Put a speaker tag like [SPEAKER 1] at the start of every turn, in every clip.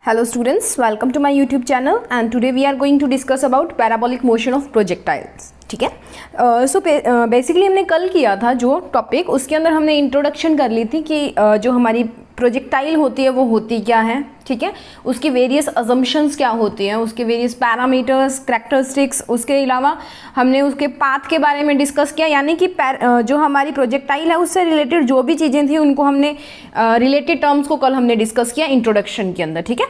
[SPEAKER 1] Hello students, welcome to my YouTube channel and today we are going to discuss about parabolic motion of projectiles. ठीक है, so basically हमने कल किया था जो टॉपिक, उसके अंदर हमने इंट्रोडक्शन कर ली थी कि जो हमारी प्रोजेक्टाइल होती है वो होती क्या है, ठीक है, उसकी वेरियस अजम्पशंस क्या होती हैं, उसके वेरियस पैरामीटर्स, करैक्टरिस्टिक्स, उसके अलावा हमने उसके पाथ के बारे में डिस्कस किया, यानी कि जो हमारी प्रोजेक्टाइल है उससे रिलेटेड जो भी चीज़ें थी उनको हमने रिलेटेड टर्म्स को कल हमने डिस्कस किया इंट्रोडक्शन के अंदर. ठीक है,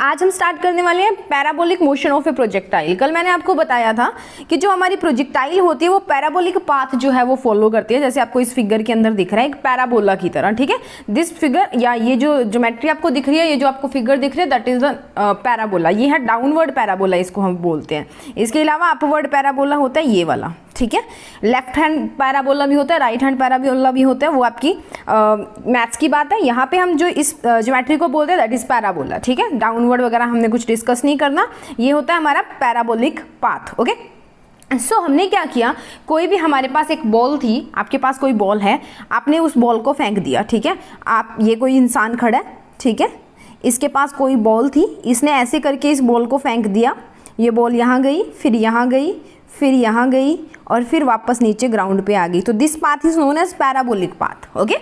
[SPEAKER 1] आज हम स्टार्ट करने वाले हैं parabolic motion of A projectile. कल मैंने आपको बताया था कि जो हमारी प्रोजेक्टाइल होती है वो पैराबोलिक पाथ जो है वो फॉलो करती है, जैसे आपको इस फिगर के अंदर दिख रहा है एक पैराबोला की तरह. ठीक है, दिस फिगर या ये जो ज्योमेट्री आपको दिख रही है, ये जो आपको फिगर दिख रही है दैट इज द पैराबोला. ये है डाउनवर्ड पैराबोला, इसको हम बोलते हैं. इसके अलावा अपवर्ड पैराबोला होता है ये वाला. ठीक है, लेफ्ट हैंड पैराबोला भी होता है, राइट हैंड पैराबोला भी होता है, वो आपकी मैथ्स की बात है. यहाँ पे हम जो इस ज्योमेट्री को बोलते हैं दैट इज पैराबोला. ठीक है, डाउनवर्ड वगैरह हमने कुछ डिस्कस नहीं करना, ये होता है हमारा पैराबोलिक पाथ. ओके, सो हमने क्या किया, कोई भी हमारे पास एक बॉल थी, आपके पास कोई बॉल है, आपने उस बॉल को फेंक दिया. ठीक है, आप ये कोई इंसान खड़ा है, ठीक है, इसके पास कोई बॉल थी, इसने ऐसे करके इस बॉल को फेंक दिया. ये बॉल यहाँ गई, फिर यहाँ गई, फिर यहाँ गई और फिर वापस नीचे ग्राउंड पे आ गई. तो this path is known as parabolic path. Okay,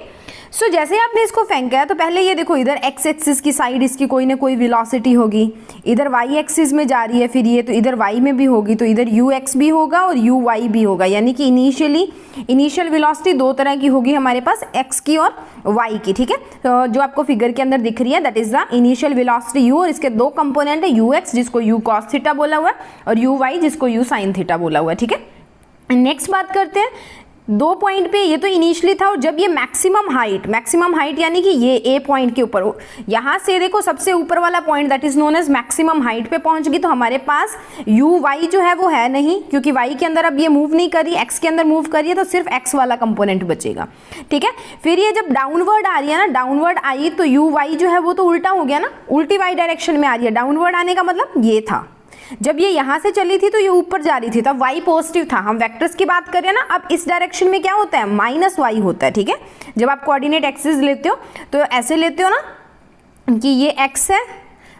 [SPEAKER 1] so जैसे आपने इसको फेंका है तो पहले ये देखो, इधर एक्स एक्सिस की साइड इसकी कोई ना कोई वेलोसिटी होगी, इधर वाई एक्सिस में जा रही है, फिर ये तो इधर वाई में भी होगी, तो इधर यू एक्स भी होगा और यू वाई भी होगा. यानी कि इनिशियल वेलोसिटी दो तरह की होगी हमारे पास, एक्स की और वाई की. ठीक है, तो जो आपको फिगर के अंदर दिख रही है that is the initial velocity you, और इसके दो कंपोनेंट है, यू एक्स जिसको यू कॉस थीटा बोला हुआ है और यू वाई जिसको यू साइन थीटा बोला हुआ है. ठीक है, नेक्स्ट बात करते हैं दो पॉइंट पे. ये तो इनिशियली था, और जब ये मैक्सिमम हाइट यानी कि ये ए पॉइंट के ऊपर, यहाँ से देखो सबसे ऊपर वाला point that is known as maximum height पे पहुंच गई, तो हमारे पास यू वाई जो है वो है नहीं, क्योंकि वाई के अंदर अब ये मूव नहीं कर रही, एक्स के अंदर मूव कर रही है, तो सिर्फ एक्स वाला कंपोनेंट बचेगा. ठीक है, फिर ये जब डाउनवर्ड आ रही है ना, डाउनवर्ड आई तो यू वाई जो है वो तो उल्टा हो गया ना, उल्टी वाई डायरेक्शन में आ रही है. डाउनवर्ड आने का मतलब ये था, जब ये यहाँ से चली थी तो ये ऊपर जा रही थी, तब y पॉजिटिव था. हम वेक्टर्स की बात करें ना, अब इस डायरेक्शन में क्या होता है, माइनस वाई होता है. ठीक है, जब आप कोऑर्डिनेट एक्सिस लेते हो तो ऐसे लेते हो ना कि ये x है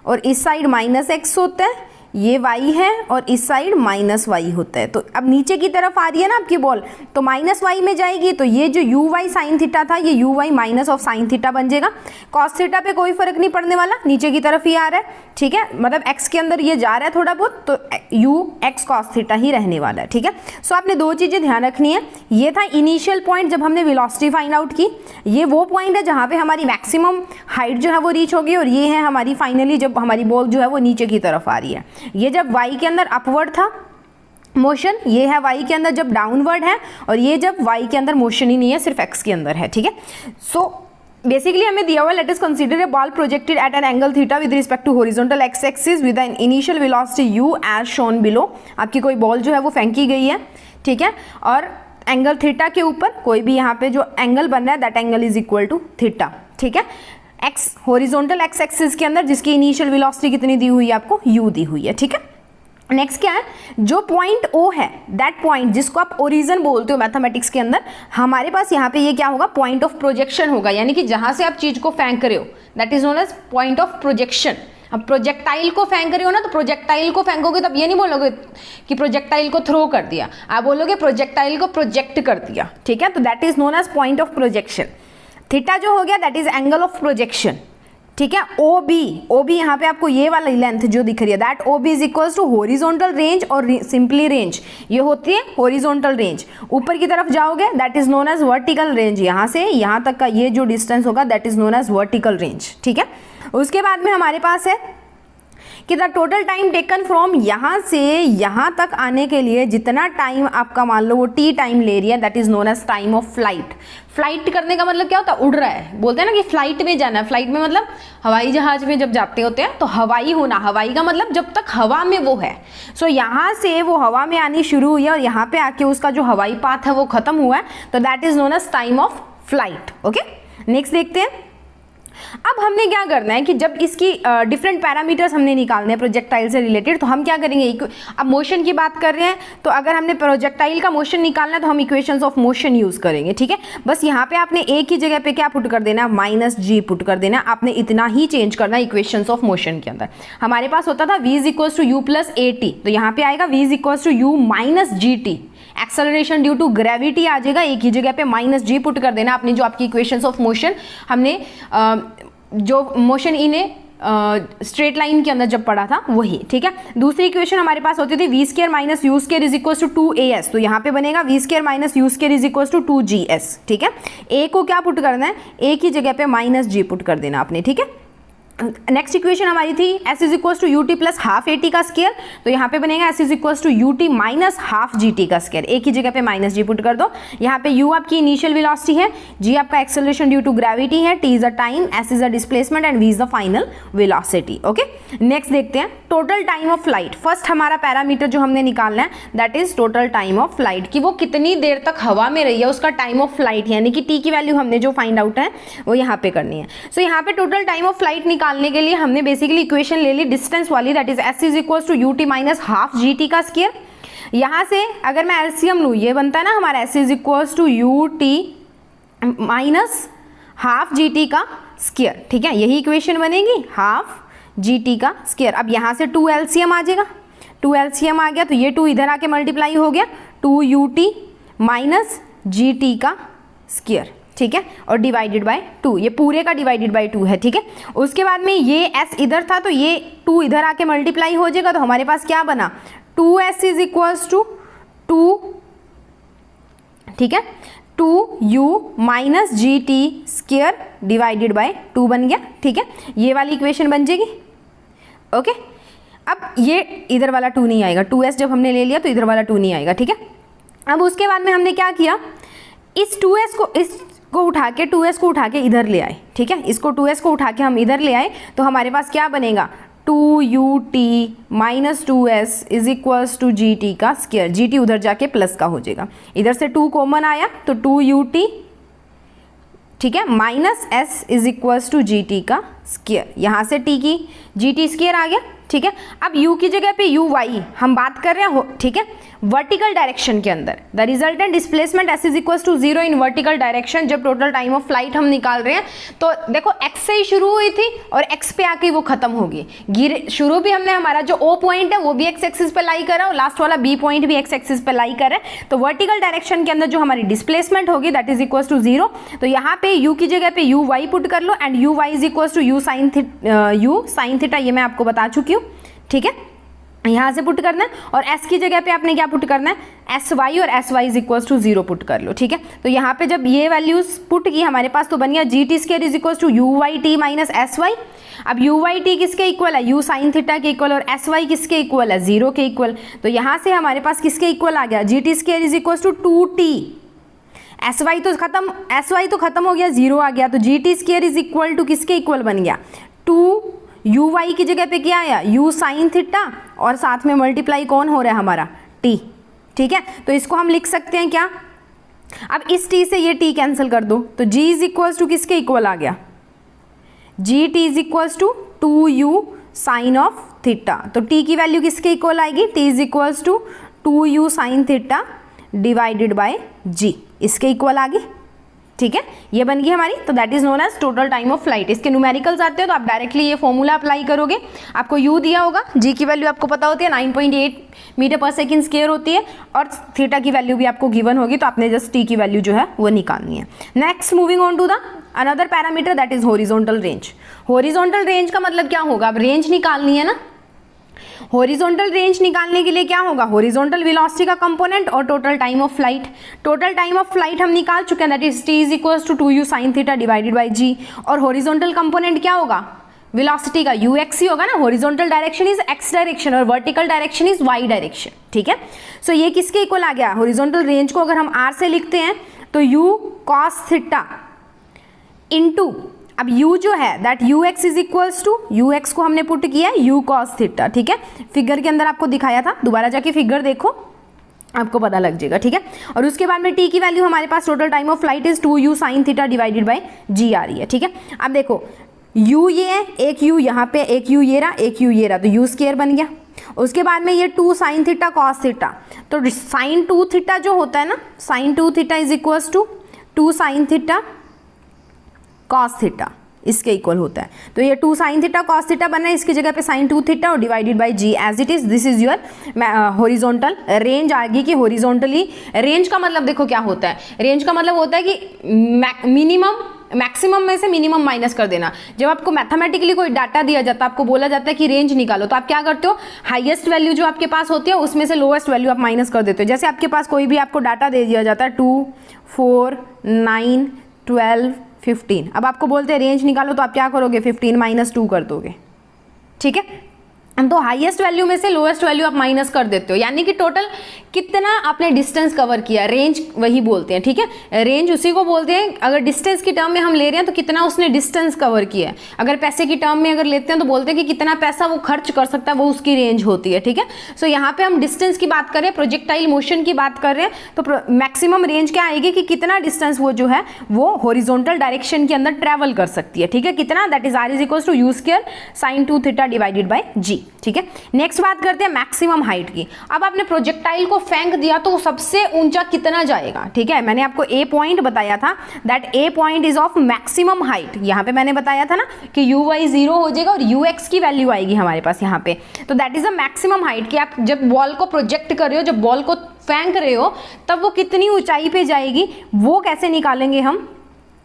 [SPEAKER 1] और इस साइड माइनस एक्स होता है, ये y है और इस साइड माइनस वाई होता है. तो अब नीचे की तरफ आ रही है ना आपकी बॉल, तो माइनस वाई में जाएगी, तो ये जो यू वाई साइन थीटा था ये u y minus of sine theta बन जाएगा. कॉस थीटा पे कोई फर्क नहीं पड़ने वाला, नीचे की तरफ ही आ रहा है. ठीक है, मतलब x के अंदर ये जा रहा है थोड़ा बहुत, तो u x कॉस थीटा ही रहने वाला है. ठीक है, सो आपने दो चीज़ें ध्यान रखनी है. ये था इनिशियल पॉइंट जब हमने वेलोसिटी फाइंड आउट की, ये वो पॉइंट है जहाँ पे हमारी मैक्सिमम हाइट जो है वो रीच होगी, और ये है हमारी फाइनली जब हमारी बॉल जो है वो नीचे की तरफ आ रही है. ये जब y के अंदर अपवर्ड था मोशन, ये है y के अंदर जब डाउनवर्ड है, और ये जब y के अंदर मोशन ही नहीं है, सिर्फ x के अंदर है. ठीक है, सो बेसिकली हमें दिया हुआ, let us consider a ball projected at an angle theta with respect to horizontal x axis with an initial velocity u as shown below. आपकी कोई बॉल जो है वो फेंकी गई है, ठीक है, और एंगल थीटा के ऊपर कोई भी यहाँ पे जो एंगल बन रहा है that angle is equal to theta. ठीक है, एक्स हॉरिजॉन्टल एक्स एक्सिस के अंदर जिसकी इनिशियल वेलोसिटी कितनी दी हुई है आपको, u दी हुई है. ठीक है, नेक्स्ट क्या है, जो पॉइंट O है दैट पॉइंट जिसको आप ओरिजिन बोलते हो मैथमेटिक्स के अंदर, हमारे पास यहाँ पे ये क्या होगा, पॉइंट ऑफ प्रोजेक्शन होगा. यानी कि जहाँ से आप चीज़ को फेंक रहे हो that is known as point of projection. अब प्रोजेक्टाइल को फेंक रहे हो ना, तो प्रोजेक्टाइल को फेंकोगे तब ये नहीं बोलोगे कि प्रोजेक्टाइल को थ्रो कर दिया, आप बोलोगे प्रोजेक्टाइल को प्रोजेक्ट कर दिया. ठीक है, तो that is known as point of projection. Theta जो हो गया that is angle of projection. ठीक है, OB यहाँ पे आपको ये वाली लेंथ जो दिख रही है that OB is equals to horizontal range और सिंपली रेंज. ये होती है हॉरिजॉन्टल रेंज. ऊपर की तरफ जाओगे that is known as vertical range. यहाँ से यहाँ तक का ये जो डिस्टेंस होगा that is known as vertical range. ठीक है, उसके बाद में हमारे पास है कि the total time taken from यहाँ से यहाँ तक आने के लिए जितना टाइम आपका मान लो वो t टाइम ले रही है that is known as time of flight. Flight करने का मतलब क्या होता है, उड़ रहा है. बोलते हैं ना कि फ्लाइट में जाना है, फ्लाइट में मतलब हवाई जहाज में जब जाते होते हैं तो हवाई होना, हवाई का मतलब जब तक हवा में वो है. सो यहाँ से वो हवा में आनी शुरू हुई है और यहाँ पे आके उसका जो हवाई पाथ है वो खत्म हुआ है, तो that is known as time of flight. Okay, next देखते हैं. अब हमने क्या करना है कि जब इसकी डिफरेंट पैरामीटर्स हमने निकालने हैं प्रोजेक्टाइल से रिलेटेड, तो हम क्या करेंगे, अब मोशन की बात कर रहे हैं तो अगर हमने प्रोजेक्टाइल का मोशन निकालना है तो हम इक्वेशंस ऑफ मोशन यूज करेंगे, ठीक है। बस यहाँ पे आपने ए की जगह पे क्या पुट कर देना, माइनस जी पुट कर देना, आपने इतना ही चेंज करना इक्वेशंस ऑफ मोशन के अंदर। हमारे पास होता था v is equals to u plus a t, तो यहाँ पे आएगा v is equals to u minus g t, acceleration due to gravity आ जाएगा, एक ही जगह पे माइनस जी पुट कर देना आपने, जो आपकी इक्वेशंस ऑफ मोशन हमने जो मोशन इन स्ट्रेट लाइन के अंदर जब पढ़ा था वही, ठीक है। दूसरी इक्वेशन हमारे पास होती थी v square minus u square is equal to 2as, तो यहाँ पे बनेगा v square minus u square is equal to 2gs, ठीक है। ए को क्या पुट करना है, ए की जगह पे माइनस जी पुट कर देना आपने, ठीक है। नेक्स्ट इक्वेशन हमारी थी s is equal to u t plus half a t का स्केयर, तो यहाँ पे बनेगा s is equal to u t minus half g t का स्केयर, एक ही जगह पे माइनस जी पुट कर दो। यहाँ पे u आपकी इनिशियल वेलोसिटी है, g आपका एक्सेलरेशन ड्यू टू ग्रेविटी है, t is a time, s is a displacement and v is the final velocity. Okay, next देखते हैं total time of flight. First हमारा पैरामीटर जो हमने निकालना है that is total time of flight, कि वो कितनी देर तक हवा में रही है, उसका टाइम ऑफ फ्लाइट, यानी कि t की वैल्यू हमने जो फाइंड आउट है वो यहाँ पे करनी है। सो यहाँ पे टोटल टाइम ऑफ फ्लाइट निकालने के लिए हमने बेसिकली इक्वेशन ले ली डिस्टेंस वाली, that is s is equal to u t minus half g t का स्केयर। यहाँ से अगर मैं एलसीएम लूँ, ये बनता है ना हमारा s is equal to u t minus half g t का स्केयर, ठीक है, यही इक्वेशन बनेगी हाफ जी टी का स्केयर। अब यहाँ से 2 एलसीएम आ जाएगा, 2 एलसीएम आ गया तो ये 2 इधर आके मल्टीप्लाई हो गया, 2 you t minus g t का स्केयर, ठीक है, और डिवाइडेड बाय 2, ये पूरे का डिवाइडेड बाय 2 है, ठीक है। उसके बाद में ये s इधर था तो ये 2 इधर आके मल्टीप्लाई हो जाएगा, तो हमारे पास क्या बना, 2s इज इक्वल्स टू 2, ठीक है, 2u minus g t square divided by 2 बन गया, ठीक है, ये वाली इक्वेशन बन जाएगी। ओके, अब ये इधर वाला 2 नहीं आएगा, 2s जब हमने ले लिया तो इधर वाला 2 नहीं आएगा, ठीक है। अब उसके बाद में हमने क्या किया, इस 2s को उठा के 2s को उठा के इधर ले आए, ठीक है, इसको 2s को उठा के हम इधर ले आए तो हमारे पास क्या बनेगा, 2ut minus 2s is equals to g t का स्केयर, जी टी उधर जाके प्लस का हो जाएगा, इधर से 2 कॉमन आया तो 2ut, ठीक है, minus s is equals to g t का स्केयर, यहाँ से t की जी टी स्केयर आ गया, ठीक है। अब u की जगह पे u y हम बात कर रहे हैं, ठीक है, वर्टिकल डायरेक्शन के अंदर, the resultant displacement s is equals to 0 in vertical direction. जब टोटल टाइम ऑफ फ्लाइट हम निकाल रहे हैं तो देखो x से ही शुरू हुई थी और x पे आके वो खत्म होगी, शुरू भी हमने हमारा जो o पॉइंट है वो भी x एक्सिस पे लाई कर रहा है और लास्ट वाला b पॉइंट भी x एक्सिस पे लाई कर रहा है, तो वर्टिकल डायरेक्शन के अंदर जो हमारी डिस्प्लेसमेंट होगी दैट इज इक्वल्स टू 0। तो यहाँ पे u की जगह पे u y पुट कर लो and u y is equals to u sine theta, ये मैं आपको बता चुकी हूँ, ठीक है, यहाँ से पुट करना है। और s की जगह पे आपने क्या पुट करना है, एस वाई, और s y is equals to 0 put कर लो, ठीक है। तो यहाँ पे जब ये वैल्यूज पुट की हमारे पास तो बन गया g t square is equals to u y t minus s y. अब यू वाई टी किसके इक्वल है, यू साइन थीटा के इक्वल, और एस वाई किसके इक्वल है, 0 के इक्वल। तो यहाँ से हमारे पास किसके इक्वल आ गया, g t square is equals to 2t, s y तो खत्म हो गया, 0 आ गया, तो g t square is equal to किसके इक्वल बन गया, 2 यू वाई की जगह पे क्या आया, यू साइन थीटा, और साथ में मल्टीप्लाई कौन हो रहा है हमारा, t, ठीक है। तो इसको हम लिख सकते हैं क्या, अब इस t से ये t कैंसिल कर दो तो g इज इक्वल्स टू किसके इक्वल आ गया, g t is equals to 2u sine of theta. तो t की वैल्यू किसके इक्वल आएगी, t is equals to 2u sine theta divided by g, इसके इक्वल आ गई, ठीक है, ये बन गई हमारी। तो that is known as total time of flight. इसके न्यूमेरिकल्स आते हो तो आप डायरेक्टली ये फॉर्मूला अप्लाई करोगे, आपको u दिया होगा, g की वैल्यू आपको पता होती है 9.8 मीटर पर सेकेंड स्क्वायर होती है, और थीटा की वैल्यू भी आपको गिवन होगी, तो आपने जस्ट t की वैल्यू जो है वो निकालनी है। Next moving on to the another parameter that is horizontal range. Horizontal range का मतलब क्या होगा, अब रेंज निकालनी है ना, हॉरिजॉन्टल रेंज निकालने के लिए क्या होगा, हॉरिजॉन्टल वेलोसिटी का कंपोनेंट और total time of flight. Total time of flight हम निकाल चुके हैं, that is t is equals to 2u sine theta divided by g, और हॉरिजॉन्टल कंपोनेंट क्या होगा, वेलोसिटी का ux ही होगा ना, horizontal direction is x direction और vertical direction is y direction, ठीक है। सो ये किसके इक्वल आ गया, हॉरिजॉन्टल रेंज को अगर हम r से लिखते हैं तो u cos थीटा इनटू, अब u जो है that ux is equals to, ux को हमने पुट किया है u cos थीटा, ठीक है, फिगर के अंदर आपको दिखाया था, दोबारा जाके फिगर देखो आपको पता लग जाएगा, ठीक है। और उसके बाद में t की वैल्यू हमारे पास total time of flight is 2u sine theta divided by g आ रही है, ठीक है। अब देखो यू ये है, एक यू यहाँ पे, एक यू ये रहा, एक यू ये रहा, तो यू स्क्वायर बन गया। उसके बाद में ये 2 साइन थीटा कॉस थीटा, तो साइन 2 थीटा जो होता है ना, sine 2 theta is equals to 2 sine theta cos theta, इसके इक्वल होता है। तो ये 2 साइन थीटा कॉस थीटा बना है, इसकी जगह पे साइन 2 थीटा और divided by g as it is. This is your horizontal range आ गई कि हॉरिजॉन्टली, रेंज का मतलब देखो क्या होता है, रेंज का मतलब होता है कि मिनिमम मैक्सिमम में से मिनिमम माइनस कर देना। जब आपको मैथमेटिकली कोई डाटा दिया जाता है, आपको बोला जाता है कि रेंज निकालो, तो आप क्या करते हो, हाईएस्ट वैल्यू जो आपके पास होती है उसमें से लोएस्ट वैल्यू आप माइनस कर देते हो। जैसे आपके पास कोई भी आपको डाटा दे दिया जाता है 2, 4, 9, 12, 15, अब आपको बोलते हैं रेंज निकालो, तो आप क्या करोगे, 15 - 2 कर दोगे, ठीक है। तो हाईएस्ट वैल्यू में से लोएस्ट वैल्यू आप माइनस कर देते हो, यानी कि टोटल कितना आपने डिस्टेंस कवर किया, रेंज वही बोलते हैं, ठीक है। रेंज उसी को बोलते हैं, अगर डिस्टेंस की टर्म में हम ले रहे हैं तो कितना उसने डिस्टेंस कवर किया है। अगर पैसे की टर्म में अगर लेते हैं तो बोलते हैं कि कितना पैसा वो खर्च कर सकता है, वो उसकी रेंज होती है, ठीक है। सो यहाँ पे हम डिस्टेंस की बात कर रहे हैं, प्रोजेक्टाइल मोशन की बात कर रहे हैं, तो मैक्सिमम रेंज क्या आएगी कि कितना डिस्टेंस वो जो है वो हॉरिजॉन्टल डायरेक्शन के अंदर ट्रेवल कर सकती है, ठीक है। कितना, that is r is equal to u square sine 2 theta divided by g, ठीक है। नेक्स्ट बात करते हैं मैक्सिमम हाइट की। अब आपने प्रोजेक्टाइल को फेंक दिया तो सबसे ऊंचा कितना जाएगा, ठीक है। मैंने आपको ए पॉइंट बताया था, that A point is of maximum height. यहाँ पे मैंने बताया था ना कि यू वाई 0 हो जाएगा और यू एक्स की वैल्यू आएगी हमारे पास यहाँ पे, तो that is a maximum height कि आप जब बॉल को प्रोजेक्ट कर रहे हो, जब बॉल को फेंक रहे हो, तब वो कितनी ऊंचाई पे जाएगी, वो कैसे निकालेंगे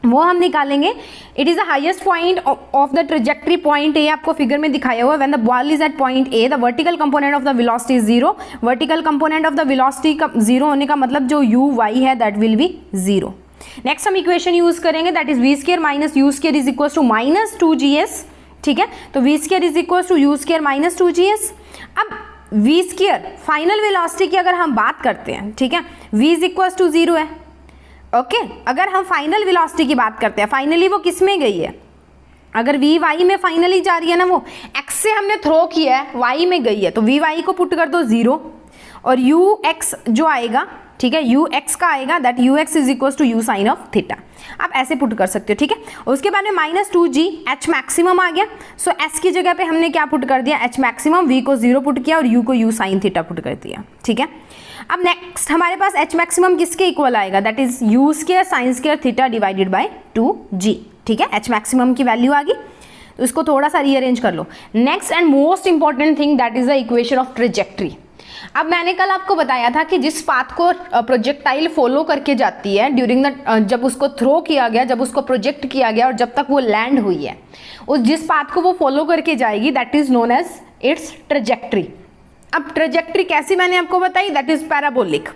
[SPEAKER 1] वो हम निकालेंगे। It is the highest point of the trajectory, point A आपको फिगर में दिखाया हुआ है। When the ball is at point A, the vertical component of the velocity is 0। Vertical component of the velocity का 0 होने का मतलब जो यू वाई है दैट विल बी 0। नेक्स्ट हम इक्वेशन यूज करेंगे, that is v square minus u square is equal to -2gs, ठीक है। तो v square is equal to u square minus 2gs। अब वी स्क्वायर फाइनल वेलोसिटी की अगर हम बात करते हैं, ठीक है, v इज इक्वल टू 0 है, ओके। अगर हम फाइनल वेलोसिटी की बात करते हैं, फाइनली वो किस में गई है, अगर वी वाई में फाइनली जा रही है ना, वो एक्स से हमने थ्रो किया है, वाई में गई है, तो वी वाई को पुट कर दो 0 और यू एक्स जो आएगा, ठीक है, यू एक्स का आएगा, that u x is equal to u sine of theta. आप ऐसे पुट कर सकते हो, ठीक है। उसके बाद में -2g, एच मैक्सिमम आ गया, सो एच की जगह पे हमने क्या पुट कर दिया, एच मैक्सिमम, वी को 0 पुट किया और यू को यू साइन थीटा पुट कर दिया, ठीक है। अब नेक्स्ट हमारे पास एच मैक्सिमम किसके इक्वल आएगा, that is u square sine square theta divided by 2g, ठीक है। एच मैक्सिमम की वैल्यू आ गई, तो इसको थोड़ा सा रीअरेंज कर लो। Next and most important thing, that is the equation of trajectory. अब मैंने कल आपको बताया था कि जिस पाथ को प्रोजेक्टाइल फॉलो करके जाती है ड्यूरिंग द, जब उसको थ्रो किया गया, जब उसको प्रोजेक्ट किया गया और जब तक वो लैंड हुई है, उस जिस पाथ को वो फॉलो करके जाएगी that is known as its trajectory. अब ट्रेजेक्ट्री कैसी मैंने आपको बताई, दैट इज पैराबोलिक,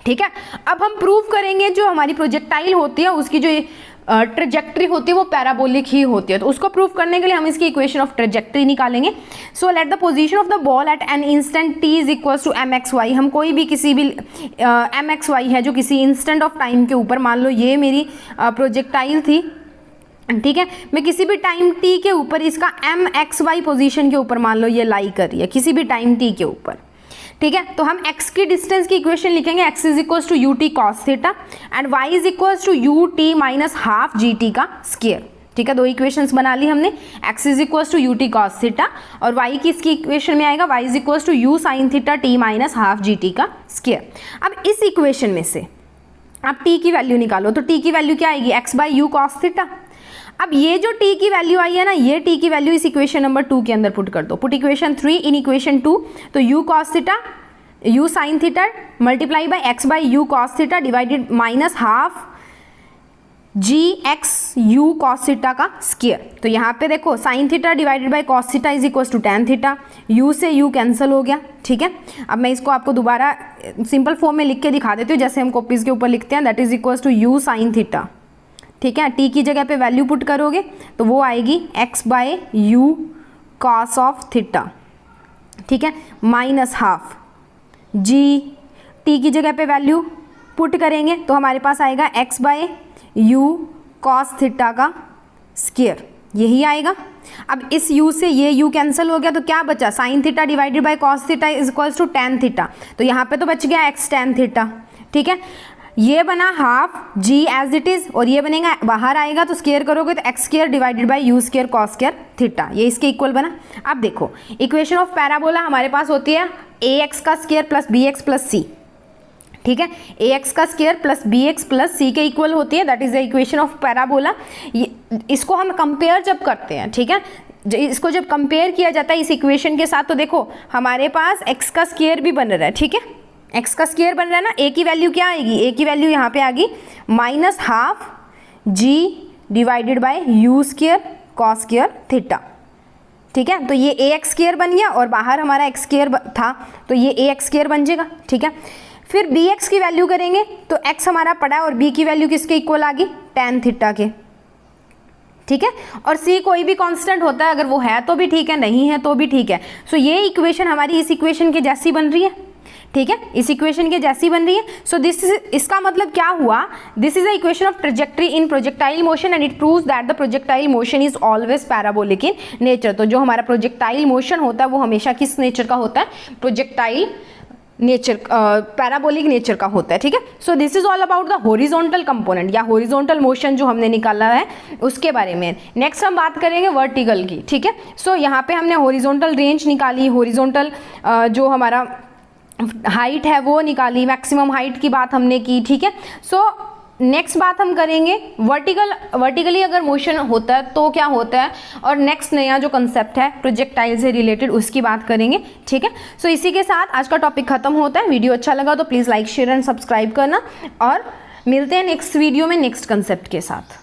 [SPEAKER 1] ठीक है। अब हम प्रूव करेंगे जो हमारी प्रोजेक्टाइल होती है उसकी जो ट्रेजेक्ट्री होती है वो पैराबोलिक ही होती है, तो उसको प्रूव करने के लिए हम इसकी इक्वेशन ऑफ ट्रेजेक्ट्री निकालेंगे। So let the position of the ball at an instant t is equal to mxy। हम कोई भी किसी भी mxy है जो किसी इंस्टेंट ऑफ टाइम के ऊपर, मान लो ये मेरी प्रोजेक्टाइल थी, ठीक है, मैं किसी भी टाइम t के ऊपर इसका mxy पोजीशन के ऊपर मान लो ये लाई कर रही है किसी भी टाइम t के ऊपर, ठीक है। तो हम x की डिस्टेंस की इक्वेशन लिखेंगे, x is equal to u t cos theta and y is equal to u t minus half g t का स्क्वायर, ठीक है। दो इक्वेशंस बना ली हमने, x is equal to u t cos theta और y की इसकी इक्वेशन में आएगा y is equal to u sine theta t minus half g t का स्क्वायर। अब इस इक्वेशन में से आप t की वैल्यू निकालो, तो t की वैल्यू क्या आएगी, x by u cos theta. अब ये जो t की वैल्यू आई है ना, ये t की वैल्यू इस इक्वेशन नंबर 2 के अंदर पुट कर दो, पुट इक्वेशन 3 इन इक्वेशन 2, तो u cos theta u sine theta multiply by x by u cos theta divided minus half g x u cos theta का स्क्वायर। तो यहाँ पे देखो sine theta divided by cos theta is equal to tan theta, u से u cancel हो गया, ठीक है। अब मैं इसको आपको दोबारा सिंपल फॉर्म में लिख के दिखा देती हूँ जैसे हम कॉपीज के ऊपर लिखते हैं, that is equal to u sine theta, ठीक है। t की जगह पे वैल्यू पुट करोगे तो वो आएगी x by u cos of theta, ठीक है, माइनस हाफ जी, t की जगह पे वैल्यू पुट करेंगे तो हमारे पास आएगा x by u cos theta का स्क्वायर, यही आएगा। अब इस u से ये u कैंसिल हो गया तो क्या बचा, sine theta divided by cos theta is equals to tan theta, तो यहाँ पे तो बच गया x टैन थीटा, ठीक है। ये बना half g as it is, और ये बनेगा, बाहर आएगा तो स्क्वायर करोगे तो x square divided by u square cos square theta, ये इसके इक्वल बना। अब देखो इक्वेशन ऑफ पैराबोला हमारे पास होती है ए एक्स का square plus b x plus c, ठीक है, ए एक्स का square plus b x plus c के इक्वल होती है, that is the equation of parabola. इसको हम कंपेयर जब करते हैं, ठीक है, इसको जब कंपेयर किया जाता है इस इक्वेशन के साथ, तो देखो हमारे पास एक्स का स्क्वायर भी बन रहा है, ठीक है, एक्स का स्क्वायर बन रहा है ना, ए की वैल्यू क्या आएगी, ए की वैल्यू यहाँ पे आ गई minus half g divided by u square cos square theta, ठीक है, तो ये ए एक्स स्क्वायर बन गया और बाहर हमारा एक्स स्क्वायर था तो ये ए एक्स स्क्वायर बन जाएगा, ठीक है। फिर बी एक्स की वैल्यू करेंगे तो एक्स हमारा पड़ा है और बी की वैल्यू किसके इक्वल आ गई, टैन थीटा के, ठीक है, और सी कोई भी कांस्टेंट होता है, अगर वो है तो भी ठीक है, नहीं है तो भी ठीक है। सो ये इक्वेशन हमारी इस इक्वेशन के जैसी बन रही है, ठीक है, इस इक्वेशन के जैसी बन रही है। सो दिस इज, इसका मतलब क्या हुआ, this is the equation of trajectory in projectile motion and it proves that the projectile motion is always parabolic in nature. तो जो हमारा प्रोजेक्टाइल मोशन होता है वो हमेशा किस नेचर का होता है, प्रोजेक्टाइल नेचर, पैराबोलिक नेचर का होता है, ठीक है। So this is all about the horizontal component या हॉरिजॉन्टल मोशन जो हमने निकाला है उसके बारे में। नेक्स्ट हम बात करेंगे वर्टिकल की, ठीक है। सो यहाँ पे हमने हॉरिजॉन्टल रेंज निकाली, हॉरिजॉन्टल जो हमारा हाइट है वो निकाली, मैक्सिमम हाइट की बात हमने की, ठीक है। सो नेक्स्ट बात हम करेंगे वर्टिकली अगर मोशन होता है तो क्या होता है, और नेक्स्ट नया जो कंसेप्ट है प्रोजेक्टाइल से रिलेटेड उसकी बात करेंगे, ठीक है। सो इसी के साथ आज का टॉपिक खत्म होता है। वीडियो अच्छा लगा तो please like share and subscribe करना, और मिलते हैं नेक्स्ट वीडियो में नेक्स्ट कंसेप्ट के साथ।